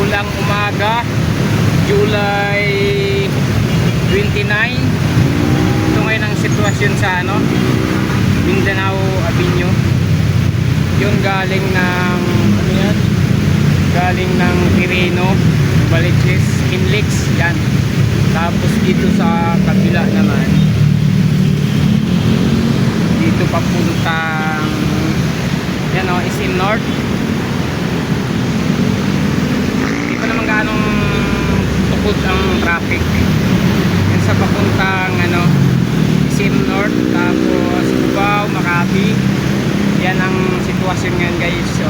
Maulang umaga, July 29. Ito ngayon ang sitwasyon sa Mindanao Avenue. Yun galing ng galing ng Quirino, Baliches, Inlex yan. Tapos dito sa kabila naman, dito papuntang SM North. Hindi pa naman ganong tukod ang traffic. Yan sa papuntang SM North, tapos Cubao, Makati. Yan ang sitwasyon ngayon guys. So,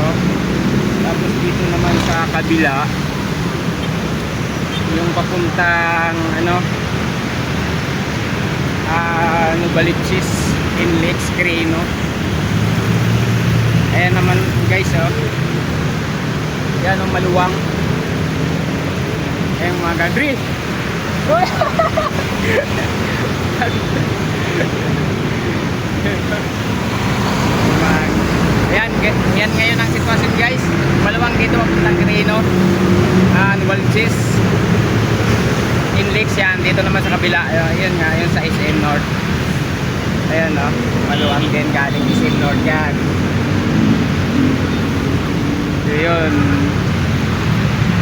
tapos dito naman sa kabila, yung papuntang Baliches, Inlex, Quirino. Ayan naman guys, yan ang maluwang. Ayan mga gadri. Yan ngayon ang sitwasyon guys. Maluwang dito papuntang Quirino, Baliches, Inlex yan. Dito naman sa kabila, yun nga, yun sa SM North. Ayan maluwang din galing SM North yan. So yun.